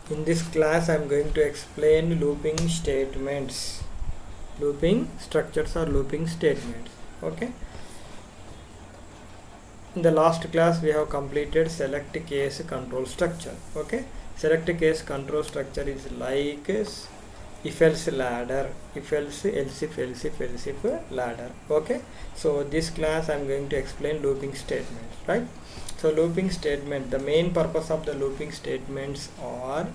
In this class I am going to explain looping statements, looping structures or looping statements. Okay, in the last class we have completed select case control structure. Okay, select case control structure is like if else ladder, if else else if ladder. Okay, so this class I am going to explain looping statements, right? So looping statement, the main purpose of the looping statements are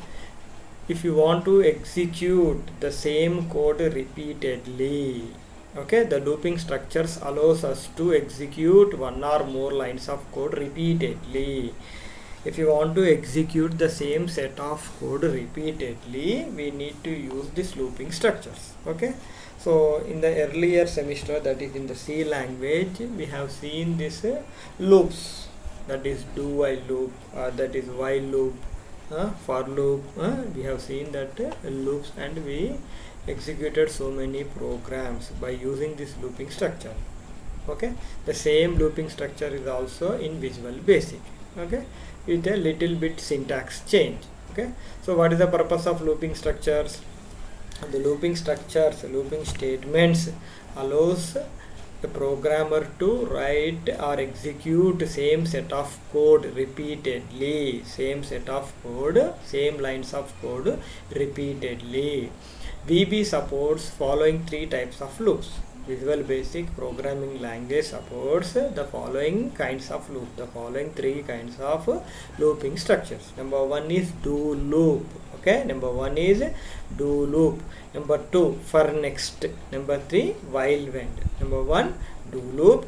if you want to execute the same code repeatedly. Okay, the looping structures allows us to execute one or more lines of code repeatedly. If you want to execute the same set of code repeatedly, we need to use this looping structures. Okay, so in the earlier semester, that is in the C language, we have seen this loops, that is do while loop, that is while loop, for loop. We have seen that loops, and we executed so many programs by using this looping structure. Okay, the same looping structure is also in Visual Basic. Okay, with a little bit syntax change. Okay, so what is the purpose of looping structures? The looping structures, looping statements allows the programmer to write or execute same set of code repeatedly, same set of code, same lines of code repeatedly. VB supports following three types of loops. Visual Basic programming language supports the following kinds of loop, the following three kinds of looping structures. Number one is do loop. Okay, number one is do loop. Number two, for next. Number three, while when. Number one, do loop.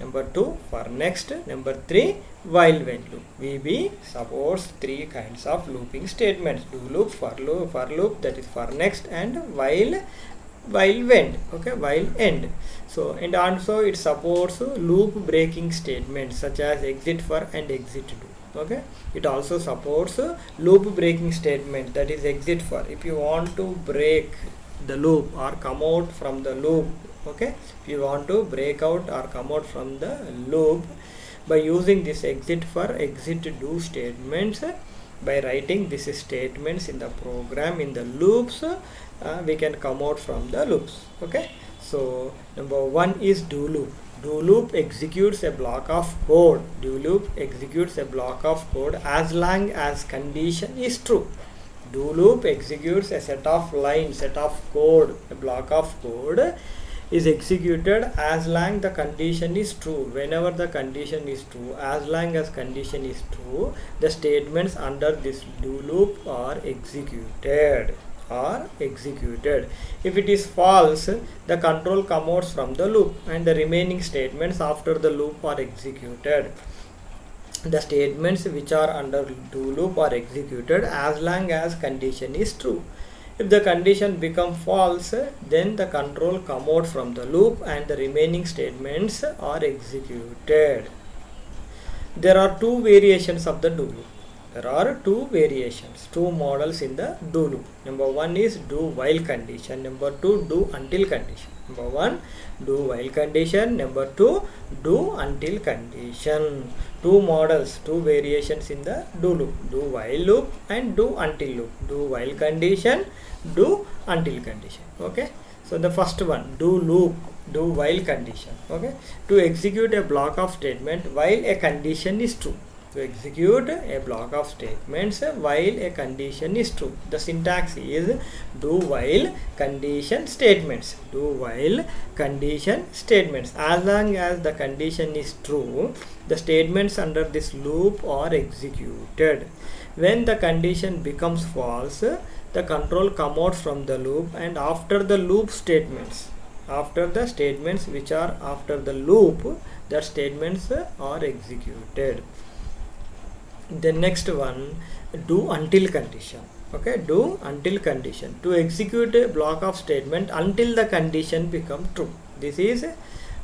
Number two, for next. Number three, while when loop. VB supports three kinds of looping statements: do loop, for loop, that is for next, and while when. Okay, while end. So, and also it supports loop breaking statements such as exit for and exit do. Okay, it also supports loop breaking statement, that is exit for. If you want to break the loop or come out from the loop, okay, if you want to break out or come out from the loop by using this exit for, exit do statements, by writing these statements in the program in the loops, we can come out from the loops. Okay, so number one is do loop. Do loop executes a block of code. Do loop executes a block of code as long as condition is true. Do loop executes a set of lines, set of code, a block of code is executed as long the condition is true. Whenever the condition is true, as long as condition is true, the statements under this do loop are executed. If it is false, the control comes out from the loop and the remaining statements after the loop are executed. The statements which are under do loop are executed as long as condition is true. If the condition becomes false, then the control comes out from the loop and the remaining statements are executed. There are two variations of the do loop. There are two variations, two models in the do loop. Number one is do while condition. Number two, do until condition. Number one, do while condition. Number two, do until condition. Two models, two variations in the do loop: do while loop and do until loop. Do while condition, do until condition. Okay, so the first one, do loop, do while condition. Okay, to execute a block of statement while a condition is true. To execute a block of statements while a condition is true, the syntax is do while condition statements. Do while condition statements. As long as the condition is true, the statements under this loop are executed. When the condition becomes false, the control comes out from the loop, and after the loop statements, after the statements which are after the loop, the statements are executed. The next one, do until condition. Okay, do until condition. To execute a block of statement until the condition becomes true. This is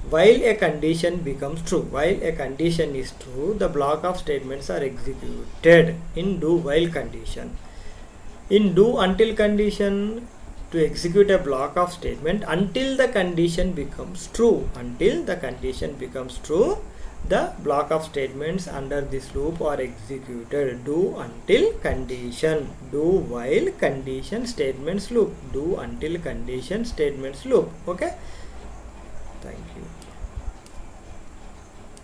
while a condition becomes true. While a condition is true, the block of statements are executed in do while condition. In do until condition, to execute a block of statement until the condition becomes true. Until the condition becomes true, the block of statements under this loop are executed. Do until condition, do while condition statements loop, do until condition statements loop. Okay, thank you.